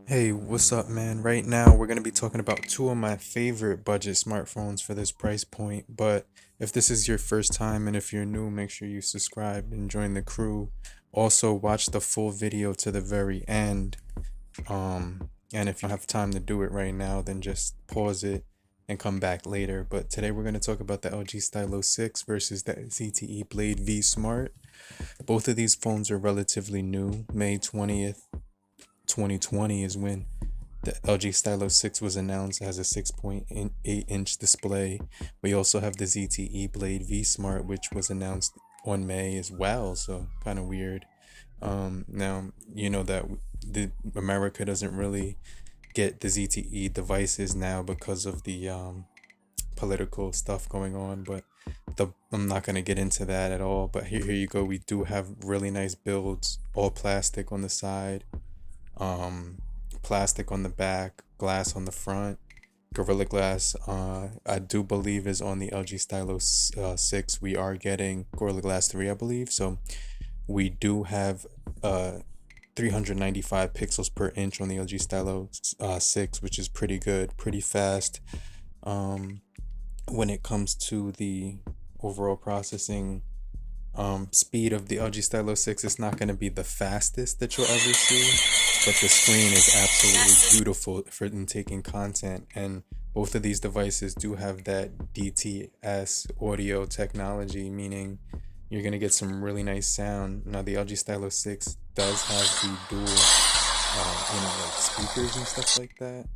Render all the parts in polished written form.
Hey, what's up, man? Right now, we're going to be talking about two of my favorite budget smartphones for this price point. But if this is your first time and if you're new, make sure you subscribe and join the crew. Also, watch the full video to the very end. And if you don't have time to do it right now, then just pause it and come back later. But today, we're going to talk about the LG Stylo 6 versus the ZTE Blade V Smart. Both of these phones are relatively new. May 20th, 2020 is when the LG Stylo 6 was announced as a 6.8-inch display. We also have the ZTE Blade V Smart, which was announced on May as well, so kind of weird. Now, you know that America doesn't really get the ZTE devices now because of the political stuff going on, but I'm not going to get into that at all. But here you go. We do have really nice builds, all plastic on the side, um, plastic on the back, glass on the front. Gorilla Glass, I do believe is on the LG Stylo 6. We are getting Gorilla Glass 3, I believe. So we do have 395 pixels per inch on the LG Stylo 6, which is pretty good, pretty fast. Um, when it comes to the overall processing speed of the LG Stylo 6, it's not going to be the fastest that you'll ever see, but the screen is absolutely beautiful for in taking content. And both of these devices do have that DTS audio technology, meaning you're going to get some really nice sound. Now, the LG Stylo 6 does have the dual, like speakers and stuff like that.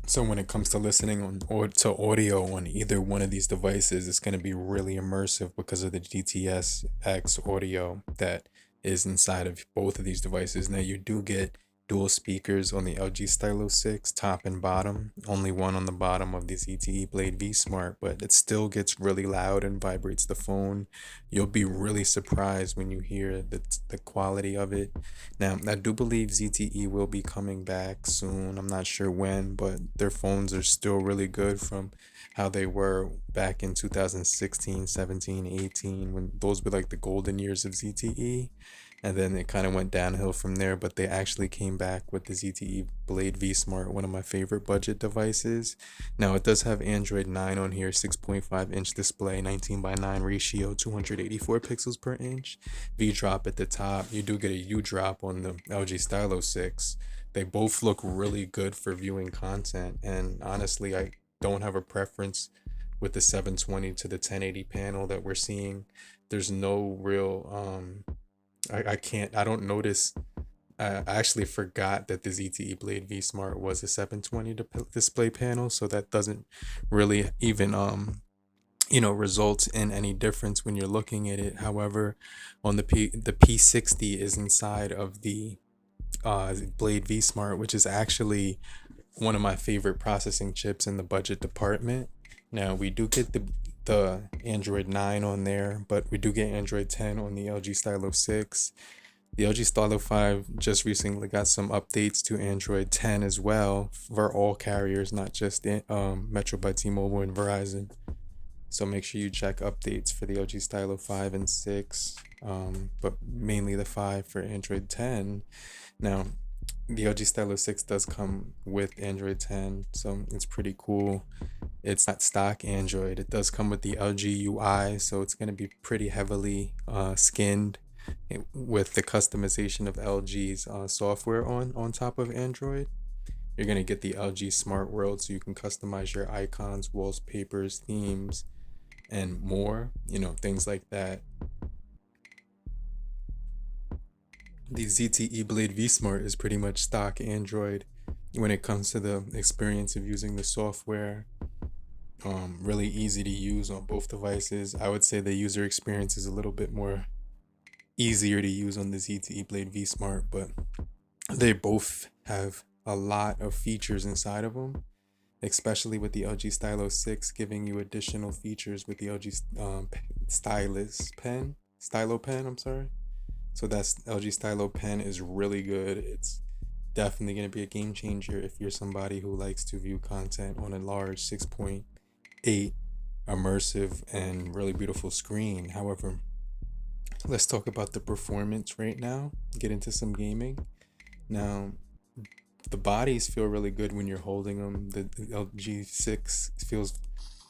So when it comes to listening on or to audio on either one of these devices, it's going to be really immersive because of the GTS X audio that is inside of both of these devices. Now you do get dual speakers on the LG Stylo 6, top and bottom. Only one on the bottom of the ZTE Blade V Smart, but it still gets really loud and vibrates the phone. You'll be really surprised when you hear the quality of it. Now, I do believe ZTE will be coming back soon. I'm not sure when, but their phones are still really good from how they were back in 2016, 17, 18, when those were like the golden years of ZTE. And then it kind of went downhill from there, but they actually came back with the ZTE Blade V Smart, one of my favorite budget devices. Now, it does have Android 9 on here, 6.5-inch display, 19:9 ratio, 284 pixels per inch. V drop at the top. You do get a U drop on the LG Stylo 6. They both look really good for viewing content, and honestly, I don't have a preference with the 720 to the 1080 panel that we're seeing. There's no real I don't notice. I actually forgot that the ZTE Blade V Smart was a 720 display panel, so that doesn't really even results in any difference when you're looking at it. However, on the P60 is inside of the Blade V Smart, which is actually one of my favorite processing chips in the budget department. Now we do get the Android 9 on there, but we do get Android 10 on the LG Stylo 6. The LG Stylo 5 just recently got some updates to Android 10 as well for all carriers, not just Metro by T-Mobile and Verizon. So make sure you check updates for the LG Stylo 5 and 6, but mainly the 5 for Android 10. Now, the LG Stylo 6 does come with Android 10, so it's pretty cool. It's not stock Android. It does come with the LG UI, so it's going to be pretty heavily skinned with the customization of LG's software on top of Android. You're going to get the LG Smart World, so you can customize your icons, wallpapers, themes, and more, things like that. The ZTE Blade V Smart is pretty much stock Android when it comes to the experience of using the software. Really easy to use on both devices. I would say the user experience is a little bit more easier to use on the ZTE Blade V Smart, but they both have a lot of features inside of them, especially with the LG Stylo 6 giving you additional features with the LG Stylo Pen, I'm sorry. So that's LG Stylo Pen is really good. It's definitely going to be a game changer if you're somebody who likes to view content on a large 6.8 immersive and really beautiful screen. However, let's talk about the performance right now, get into some gaming. Now, the bodies feel really good when you're holding them. The LG 6 feels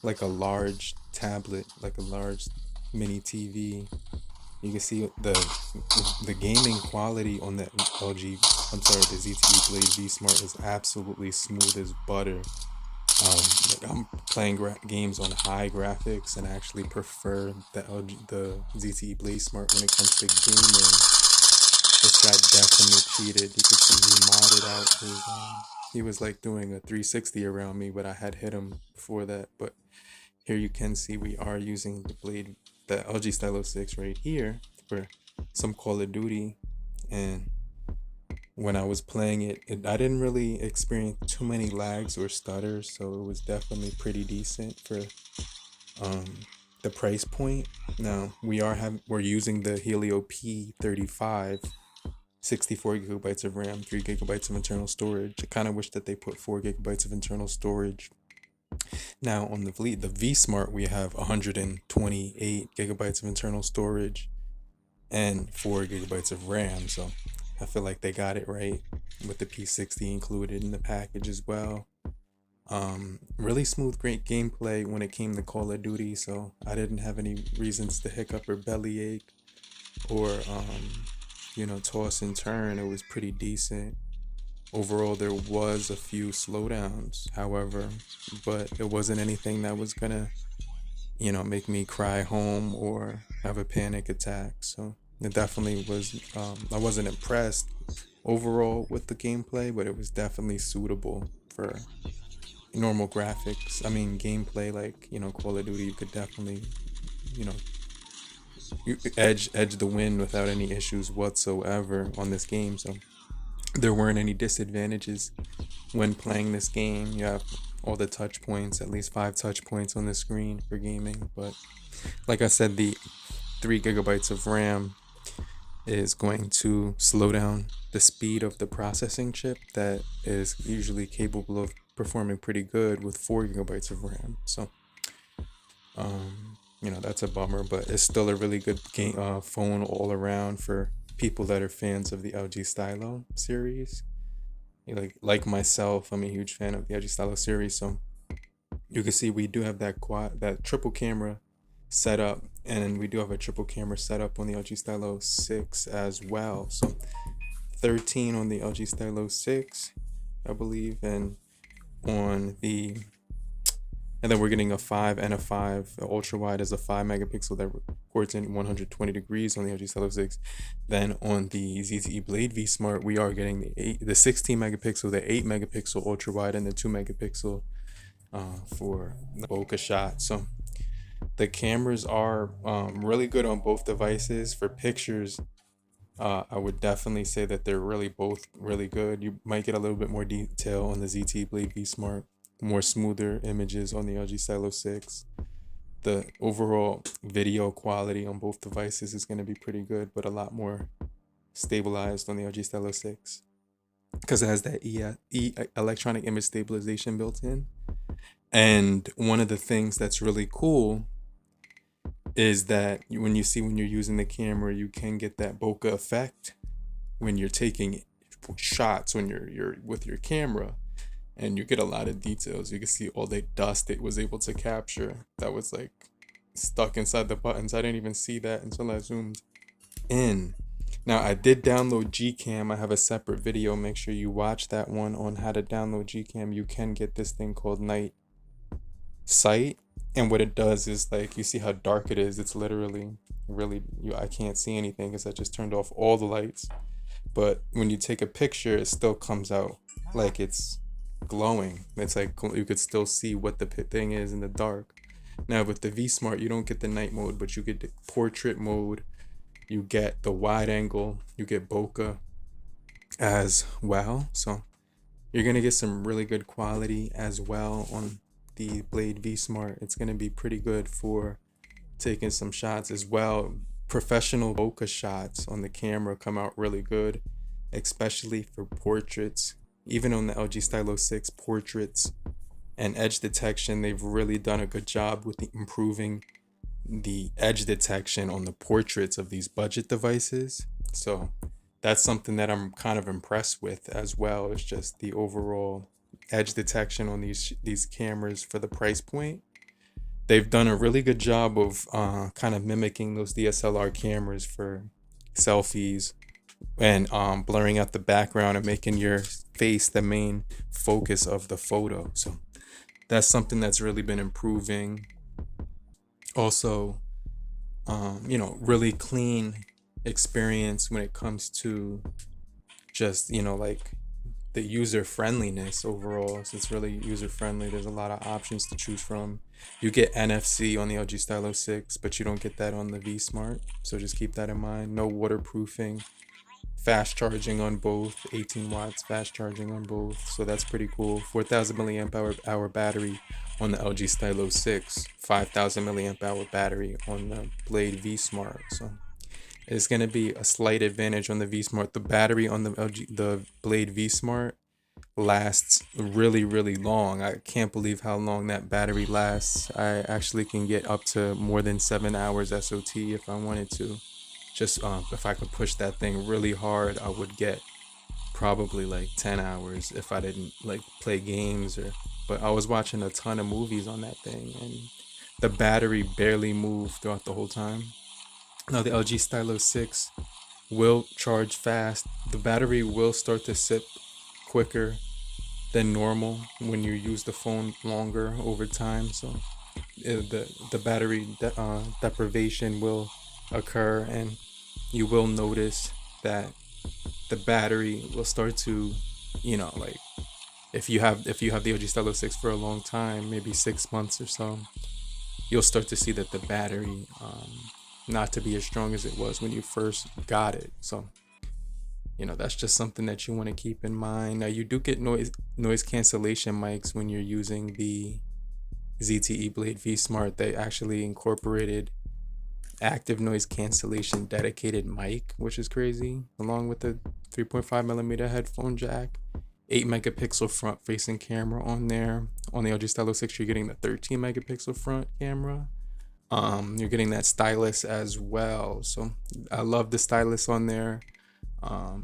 like a large tablet, like a large mini TV. You can see the gaming quality on the LG, I'm sorry, the ZTE Blade V Smart is absolutely smooth as butter. Like I'm playing games on high graphics and actually prefer the ZTE Blade Smart when it comes to gaming. This guy definitely cheated. You could see he modded out his, he was like doing a 360 around me, but I had hit him before that. But here you can see we are using the LG STylo 6 right here for some Call of Duty. And when I was playing it, I didn't really experience too many lags or stutters, so it was definitely pretty decent for the price point. Now we're using the Helio P35, 64 gigabytes of RAM, 3 gigabytes of internal storage. I kind of wish that they put 4 gigabytes of internal storage. Now on the V Smart, we have 128 gigabytes of internal storage and 4 gigabytes of RAM. So I feel like they got it right with the P60 included in the package as well. Really smooth, great gameplay when it came to Call of Duty. So I didn't have any reasons to hiccup or bellyache or, toss and turn. It was pretty decent. Overall, there was a few slowdowns, however, but it wasn't anything that was gonna, make me cry home or have a panic attack. So it definitely was, I wasn't impressed overall with the gameplay, but it was definitely suitable for normal graphics. I mean, gameplay, like, Call of Duty, you could definitely, you edge the win without any issues whatsoever on this game. So there weren't any disadvantages when playing this game. You have all the touch points, at least 5 touch points on the screen for gaming. But like I said, the 3 gigabytes of RAM is going to slow down the speed of the processing chip that is usually capable of performing pretty good with 4 gigabytes of RAM. So that's a bummer, but it's still a really good phone all around for people that are fans of the LG STylo series. Like myself, I'm a huge fan of the LG STylo series. So you can see we do have that triple camera set up, and we do have a triple camera setup on the LG STylo 6 as well. So 13 on the LG STylo 6, I believe, and then we're getting a 5 and a 5. The ultra wide is a 5 megapixel that records in 120 degrees on the LG STylo 6. Then on the ZTE Blade V Smart, we are getting the 16 megapixel, the 8 megapixel ultra wide, and the 2 megapixel for the bokeh shot. So the cameras are really good on both devices. For pictures, I would definitely say that they're both really good. You might get a little bit more detail on the ZTE Blade V Smart, more smoother images on the LG STylo 6. The overall video quality on both devices is going to be pretty good, but a lot more stabilized on the LG STylo 6 because it has that electronic image stabilization built in. And one of the things that's really cool is that when you're using the camera, you can get that bokeh effect when you're taking shots when you're with your camera, and you get a lot of details. You can see all the dust it was able to capture that was like stuck inside the buttons. I didn't even see that until I zoomed in. Now I did download Gcam. I have a separate video. Make sure you watch that one on how to download Gcam. You can get this thing called Night Sight, and what it does is, like, you see how dark it is. It's literally I can't see anything because I just turned off all the lights. But when you take a picture, it still comes out like it's glowing. It's like you could still see what the thing is in the dark. Now with the V Smart, you don't get the night mode, but you get the portrait mode, you get the wide angle, you get bokeh as well. So you're gonna get some really good quality as well on the Blade V Smart. It's gonna be pretty good for taking some shots as well. Professional bokeh shots on the camera come out really good, especially for portraits. Even on the LG STylo 6, portraits and edge detection, they've really done a good job with improving the edge detection on the portraits of these budget devices. So that's something that I'm kind of impressed with as well. It's just the overall edge detection on these cameras for the price point. They've done a really good job of kind of mimicking those DSLR cameras for selfies and blurring out the background and making your face the main focus of the photo. So that's something that's really been improving. Also, really clean experience when it comes to just, like the user friendliness overall. So it's really user friendly. There's a lot of options to choose from. You get NFC on the LG Stylo 6, but you don't get that on the V Smart. So just keep that in mind. No waterproofing. Fast charging on both, 18 watts fast charging on both, so that's pretty cool. 4,000 milliamp hour battery on the LG Stylo 6, 5,000 milliamp hour battery on the Blade V Smart. So it's going to be a slight advantage on the V Smart. The battery on the Blade V Smart lasts really, really long. I can't believe how long that battery lasts. I actually can get up to more than 7 hours SOT if I wanted to. Just if I could push that thing really hard, I would get probably like 10 hours if I didn't like play games but I was watching a ton of movies on that thing and the battery barely moved throughout the whole time. Now the LG Stylo 6 will charge fast. The battery will start to sip quicker than normal when you use the phone longer over time. So the battery deprivation will occur, and you will notice that the battery will start to, like if you have the LG Stylo 6 for a long time, maybe 6 months or so, you'll start to see that the battery not to be as strong as it was when you first got it. So that's just something that you want to keep in mind. Now you do get noise cancellation mics when you're using the ZTE Blade V Smart. They actually incorporated active noise cancellation dedicated mic, which is crazy, along with the 3.5mm headphone jack, 8 megapixel front facing camera on there. On the LG Stylo 6 you're getting the 13 megapixel front camera. You're getting that stylus as well, so I love the stylus on there. I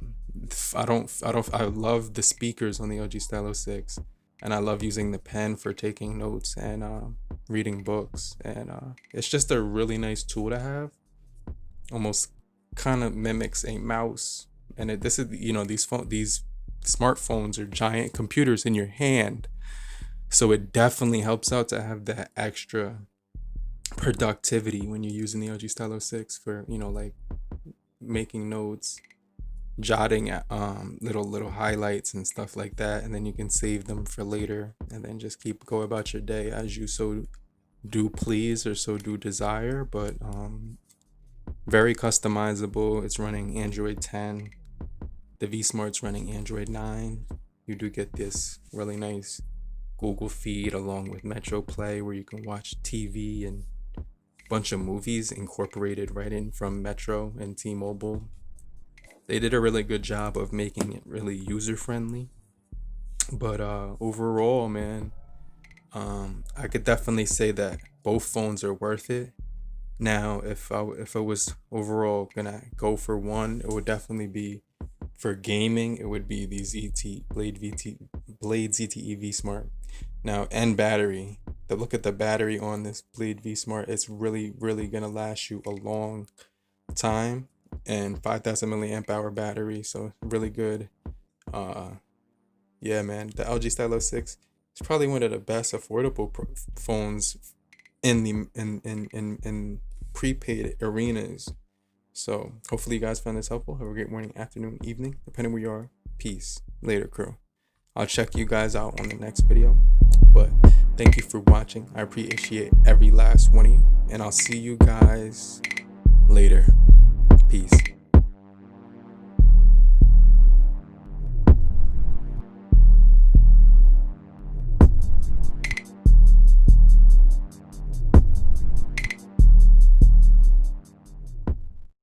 love the speakers on the LG Stylo 6, and I love using the pen for taking notes and reading books, and it's just a really nice tool to have. Almost kind of mimics a mouse, and this is these smartphones are giant computers in your hand, so it definitely helps out to have that extra productivity when you're using the LG Stylo 6 for like making notes, jotting at little highlights and stuff like that, and then you can save them for later and then just go about your day as you so do please or so do desire. But very customizable. It's running Android 10. The V Smart's running Android 9. You do get this really nice Google feed along with Metro Play, where you can watch TV and a bunch of movies incorporated right in from Metro and T-Mobile. They did a really good job of making it really user-friendly. But overall, man, I could definitely say that both phones are worth it. Now, if I was overall gonna go for one, it would definitely be for gaming. It would be the Blade ZTE V Smart. Now, and battery. Look at the battery on this Blade V Smart. It's really, really gonna last you a long time, and 5,000 milliamp hour battery, so really good. Yeah, man, the LG Stylo 6 is probably one of the best affordable phones in the prepaid arenas. So hopefully you guys found this helpful. Have a great morning, afternoon, evening, depending where you are. Peace. Later, crew. I'll check you guys out on the next video. But thank you for watching. I appreciate every last one of you, and I'll see you guys later. Peace.